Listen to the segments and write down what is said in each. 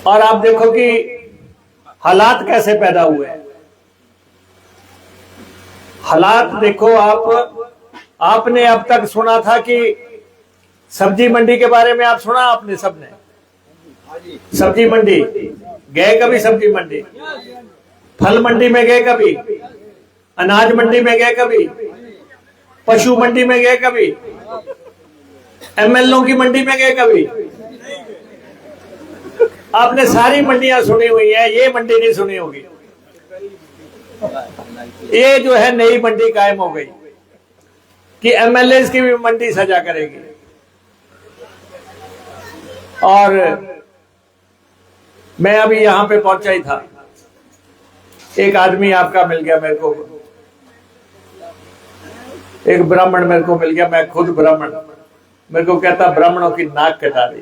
और आप देखो कि हालात कैसे पैदा हुए हैं। हालात देखो आपने अब तक सुना था कि सब्जी मंडी के बारे में आप सुना आपने सबने? सब्जी मंडी गए कभी? सब्जी मंडी, फल मंडी में गए कभी? अनाज मंडी में गए कभी? पशु मंडी में गए कभी? एमएलओ की मंडी में गए कभी? आपने सारी मंडियां सुनी हुई है, ये मंडी नहीं सुनी होगी। ये जो है नई मंडी कायम हो गई कि एमएलए की भी मंडी सजा करेगी। और मैं अभी यहां पे पहुंचा ही था, एक आदमी आपका मिल गया मेरे को, एक ब्राह्मण मेरे को मिल गया, मैं खुद ब्राह्मण, मेरे को कहता ब्राह्मणों की नाक कटा दी।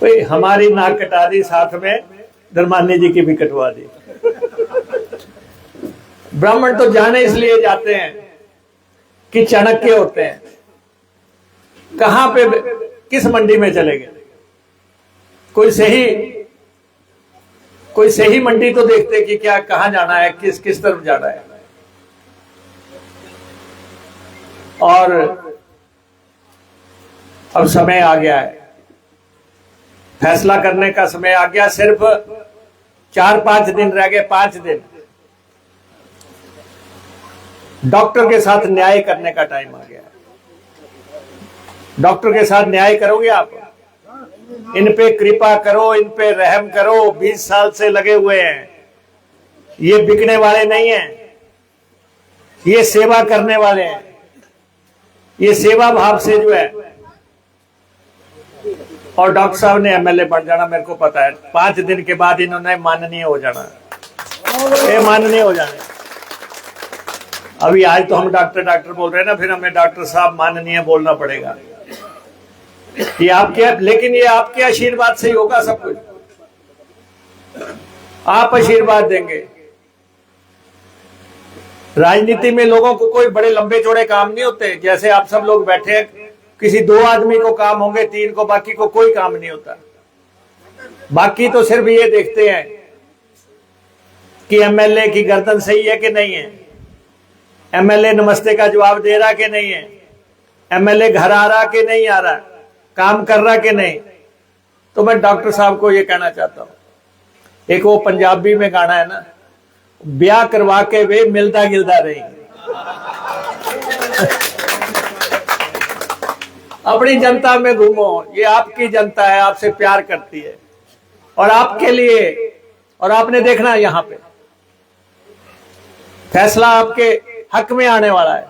भाई हमारी नाक कटा दी, साथ में धर्मानी जी की भी कटवा दी। ब्राह्मण तो जाने इसलिए जाते हैं कि चाणक्य होते हैं, कहां पे किस मंडी में चले गए। कोई सही मंडी तो देखते कि क्या कहां जाना है, किस तरफ जाना है। और अब समय आ गया है, फैसला करने का समय आ गया। सिर्फ 4-5 दिन रह गए, 5 दिन डॉक्टर के साथ न्याय करने का टाइम आ गया है। डॉक्टर के साथ न्याय करोगे आप? इन पे कृपा करो, इन पे रहम करो। 20 साल से लगे हुए हैं, ये बिकने वाले नहीं हैं, ये सेवा करने वाले हैं। ये सेवा भाव से जो है, और डॉक्टर साहब ने एमएलए बन जाना, मेरे को पता है 5 दिन के बाद इन्होंने माननीय हो जाना, ये माननीय हो जाने। अभी आज तो हम डॉक्टर बोल रहे हैं ना, फिर हमें डॉक्टर साहब माननीय बोलना पड़ेगा। ये आपके, लेकिन ये आपके आशीर्वाद से ही होगा सब कुछ। आप आशीर्वाद देंगे। राजनीति में लोगों को कोई बड़े लंबे चौड़े काम नहीं होते। जैसे आप सब लोग बैठे हैं, किसी 2 आदमी को काम होंगे, 3 को, बाकी को कोई काम नहीं होता। बाकी तो सिर्फ ये देखते हैं कि एमएलए की गर्दन सही है कि नहीं है, एमएलए नमस्ते का जवाब दे रहा कि नहीं है, एमएलए घर आ रहा कि नहीं आ रहा, काम कर रहा कि नहीं। तो मैं डॉक्टर साहब को ये कहना चाहता हूं, एक वो पंजाबी में गाना है ना, ब्याह करवा के वे मिलता गिलता रही। अपनी जनता में घूमो, ये आपकी जनता है, आपसे प्यार करती है और आपके लिए। और आपने देखना यहां पे फैसला आपके हक में आने वाला है।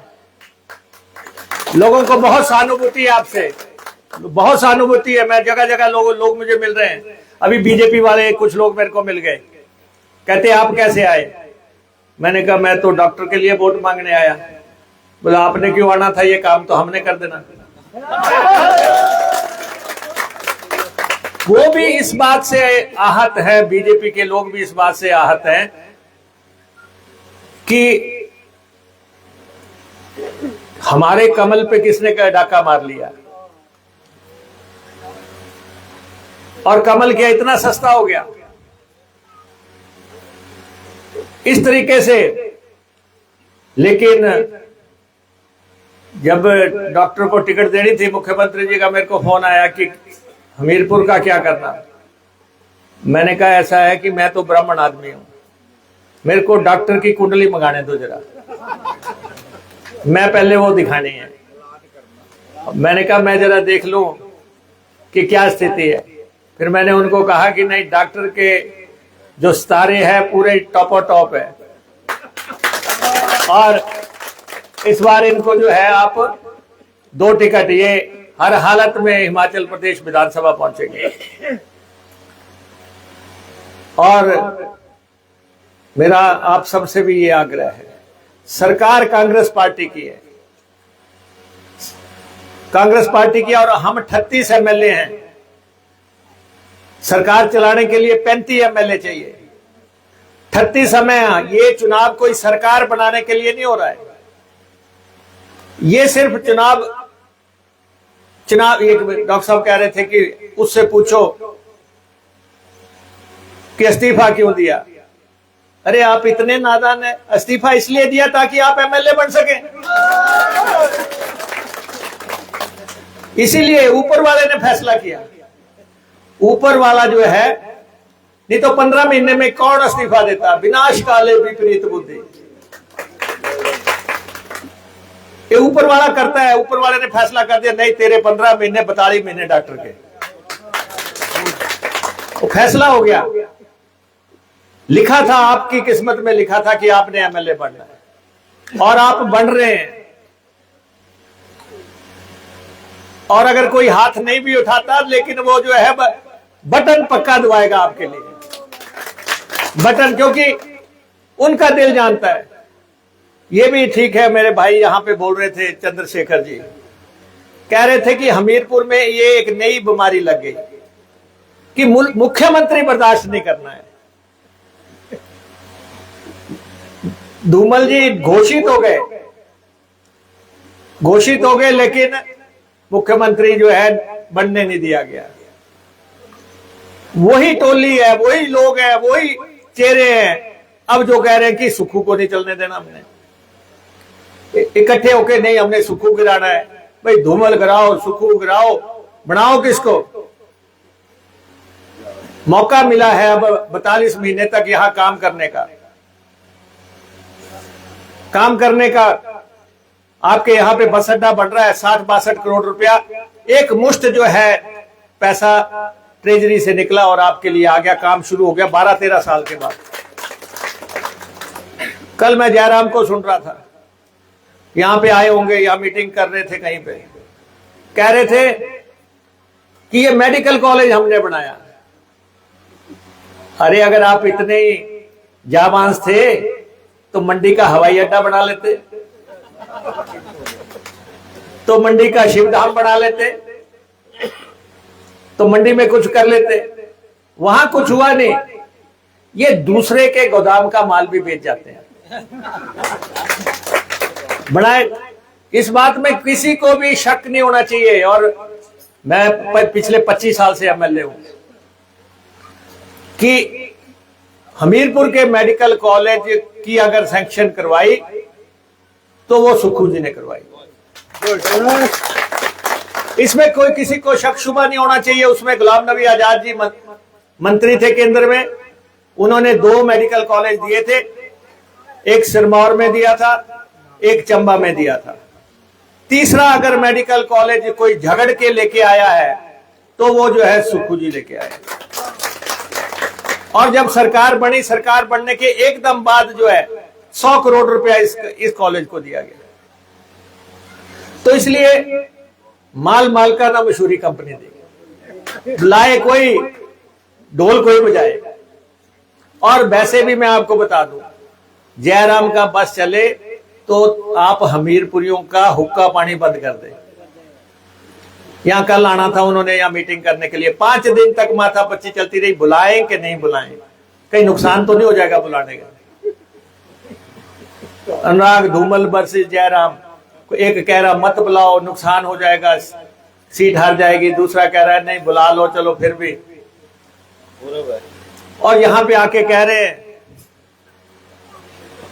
लोगों को बहुत सहानुभूति है आपसे, बहुत सहानुभूति है। मैं जगह जगह लोग मुझे मिल रहे हैं। अभी बीजेपी वाले कुछ लोग मेरे को मिल गए, कहते आप कैसे आए? मैंने कहा मैं तो डॉक्टर के लिए वोट मांगने आया। बोला आपने क्यों आना था, ये काम तो हमने कर देना। वो भी इस बात से आहत है, बीजेपी के लोग भी इस बात से आहत हैं कि हमारे कमल पे किसने का डाका मार लिया, और कमल क्या इतना सस्ता हो गया इस तरीके से। लेकिन जब डॉक्टर को टिकट देनी थी, मुख्यमंत्री जी का मेरे को फोन आया कि हमीरपुर का क्या करना। मैंने कहा ऐसा है कि मैं तो ब्राह्मण आदमी हूं, मेरे को डॉक्टर की कुंडली मंगाने दो जरा, मैं पहले वो दिखानी है। मैंने कहा मैं जरा देख लूं कि क्या स्थिति है। फिर मैंने उनको कहा कि नहीं, डॉक्टर के जो सितारे हैं पूरे टॉप है, और इस बार इनको जो है आप 2 टिकट, ये हर हालत में हिमाचल प्रदेश विधानसभा पहुंचेंगे। और मेरा आप सबसे भी ये आग्रह है, सरकार कांग्रेस पार्टी की है, कांग्रेस पार्टी की, और हम 38 एमएलए हैं। सरकार चलाने के लिए 35 एमएलए चाहिए। 38 समय, ये चुनाव कोई सरकार बनाने के लिए नहीं हो रहा है, ये सिर्फ चुनाव। एक डॉक्टर साहब कह रहे थे कि उससे पूछो कि इस्तीफा क्यों दिया। अरे आप इतने नादान हैं, इस्तीफा इसलिए दिया ताकि आप एमएलए बन सके। इसीलिए ऊपर वाले ने फैसला किया। ऊपर वाला जो है, नहीं तो 15 महीने में कौन इस्तीफा देता। विनाश काले विपरीत बुद्धि, ये ऊपर वाला करता है। ऊपर वाले ने फैसला कर दिया, नहीं तेरे 15 महीने 42 महीने डॉक्टर के, तो फैसला हो गया। लिखा था, आपकी किस्मत में लिखा था कि आपने एमएलए बनना है, और आप बन रहे हैं। और अगर कोई हाथ नहीं भी उठाता, लेकिन वो जो है बटन पक्का दबाएगा आपके लिए, बटन, क्योंकि उनका दिल जानता है। ये भी ठीक है, मेरे भाई यहां पे बोल रहे थे, चंद्रशेखर जी कह रहे थे कि हमीरपुर में ये एक नई बीमारी लग गई कि मुख्यमंत्री बर्दाश्त नहीं करना है। धूमल जी घोषित हो गए, लेकिन मुख्यमंत्री जो है बनने नहीं दिया गया। वही टोली है, वही लोग हैं, वही चेहरे हैं अब जो कह रहे हैं कि सुक्खू को नहीं चलने देना। हमने इकट्ठे होके नहीं, हमने सुक्खू गिराना है। भाई धूमल गिराओ, सुक्खू गिराओ, बनाओ किसको। मौका मिला है अब 42 महीने तक यहां काम करने का। आपके यहां पे बस अड्डा बन रहा है, 60-62 करोड़ रुपया एक मुश्त जो है पैसा ट्रेजरी से निकला और आपके लिए आ गया। काम शुरू हो गया 12-13 साल के बाद। कल मैं जयराम को सुन रहा था, यहां पे आए होंगे, यहां मीटिंग कर रहे थे कहीं पे, कह रहे थे कि ये मेडिकल कॉलेज हमने बनाया। अरे अगर आप इतने जाबाज थे तो मंडी का हवाई अड्डा बना लेते, तो मंडी का शिवधाम बना लेते, तो मंडी में कुछ कर लेते। वहां कुछ हुआ नहीं, ये दूसरे के गोदाम का माल भी बेच जाते हैं। बनाए, इस बात में किसी को भी शक नहीं होना चाहिए। और मैं पिछले 25 साल से एमएलए हूं कि हमीरपुर के मेडिकल कॉलेज की अगर सैंक्शन करवाई तो वो सुक्खू जी ने करवाई। इसमें कोई किसी को शक शुबा नहीं होना चाहिए। उसमें गुलाम नबी आजाद जी मंत्री थे केंद्र में, उन्होंने 2 मेडिकल कॉलेज दिए थे, एक सिरमौर में दिया था, एक चंबा में दिया था। तीसरा अगर मेडिकल कॉलेज कोई झगड़ के लेके आया है तो वो जो है सुक्खू जी लेके आए। और जब सरकार बनी, सरकार बनने के एकदम बाद जो है 100 करोड़ रुपया इस कॉलेज को दिया गया। तो इसलिए माल का ना मशहूरी कंपनी देगी, बुलाए कोई, ढोल कोई बजाए। और वैसे भी मैं आपको बता दूं, जयराम का बस चले तो आप हमीरपुरियों का हुक्का पानी बंद कर दे। यहां कल आना था उन्होंने, यहां मीटिंग करने के लिए 5 दिन तक माथापच्ची चलती रही, बुलाएं कि नहीं बुलाएं, कहीं नुकसान तो नहीं हो जाएगा बुलाने का। अनुराग धूमल वर्सेस जयराम, एक कह रहा मत बुलाओ नुकसान हो जाएगा, सीट हार जाएगी, दूसरा कह रहा है नहीं बुला लो चलो फिर भी। और यहां पे आके कह रहे हैं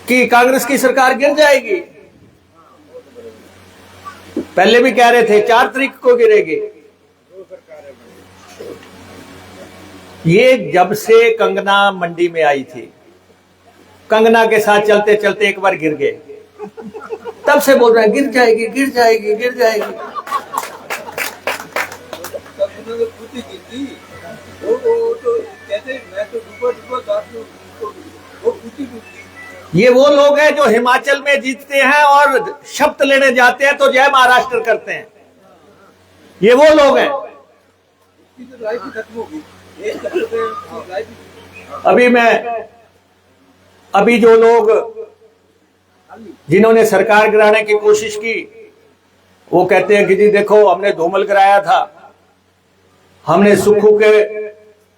कि कांग्रेस की सरकार गिर जाएगी। पहले भी कह रहे थे 4 तारीख को गिरेगी। ये जब से कंगना मंडी में आई थी, कंगना के साथ चलते चलते एक बार गिर गए, तब से बोल रहे हैं गिर जाएगी गिर जाएगी गिर जाएगी। ये वो लोग हैं जो हिमाचल में जीतते हैं और शपथ लेने जाते हैं तो जय महाराष्ट्र करते हैं। ये वो लोग हैं। अभी जो लोग जिन्होंने सरकार गिराने की कोशिश की, वो कहते हैं कि जी देखो हमने धूमल गिराया था, हमने सुक्खू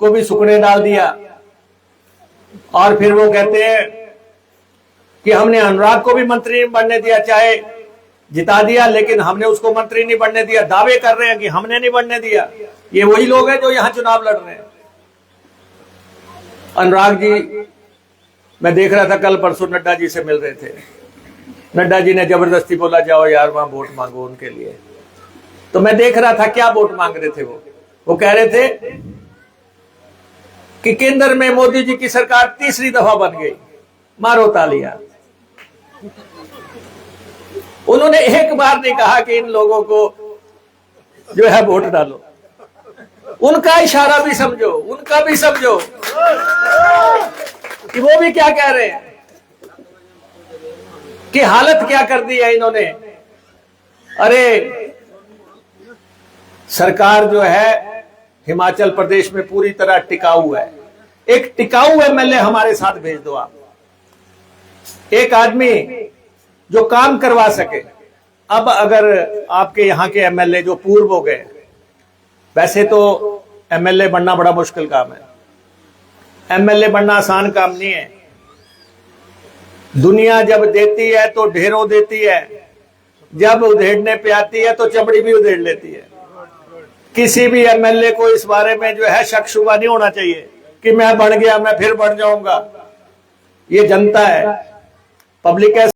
को भी सुखने डाल दिया। और फिर वो कहते हैं कि हमने अनुराग को भी मंत्री नहीं बनने दिया, चाहे जिता दिया लेकिन हमने उसको मंत्री नहीं बनने दिया। दावे कर रहे हैं कि हमने नहीं बनने दिया। ये वही लोग हैं जो यहां चुनाव लड़ रहे हैं। अनुराग जी, मैं देख रहा था कल परसों नड्डा जी से मिल रहे थे। नड्डा जी ने जबरदस्ती बोला जाओ यार वहां वोट मांगो उनके लिए। तो मैं देख रहा था क्या वोट मांग रहे थे वो कह रहे थे कि केंद्र में मोदी जी की सरकार तीसरी दफा बन गई, मारो तालियां। उन्होंने एक बार नहीं कहा कि इन लोगों को जो है वोट डालो। उनका इशारा भी समझो, उनका भी समझो कि वो भी क्या कह रहे हैं, कि हालत क्या कर दी है इन्होंने। अरे सरकार जो है हिमाचल प्रदेश में पूरी तरह टिकाऊ है। एक टिकाऊ एमएलए हमारे साथ भेज दो आप, एक आदमी जो काम करवा सके। अब अगर आपके यहां के एमएलए जो पूर्व हो गए, वैसे तो एमएलए बनना बड़ा मुश्किल काम है, एमएलए बनना आसान काम नहीं है। दुनिया जब देती है तो ढेरों देती है, जब उधेड़ने पे आती है तो चमड़ी भी उधेड़ लेती है। किसी भी एमएलए को इस बारे में जो है शक शुबा नहीं होना चाहिए कि मैं बन गया मैं फिर बन जाऊंगा। ये जनता है, पब्लिक है।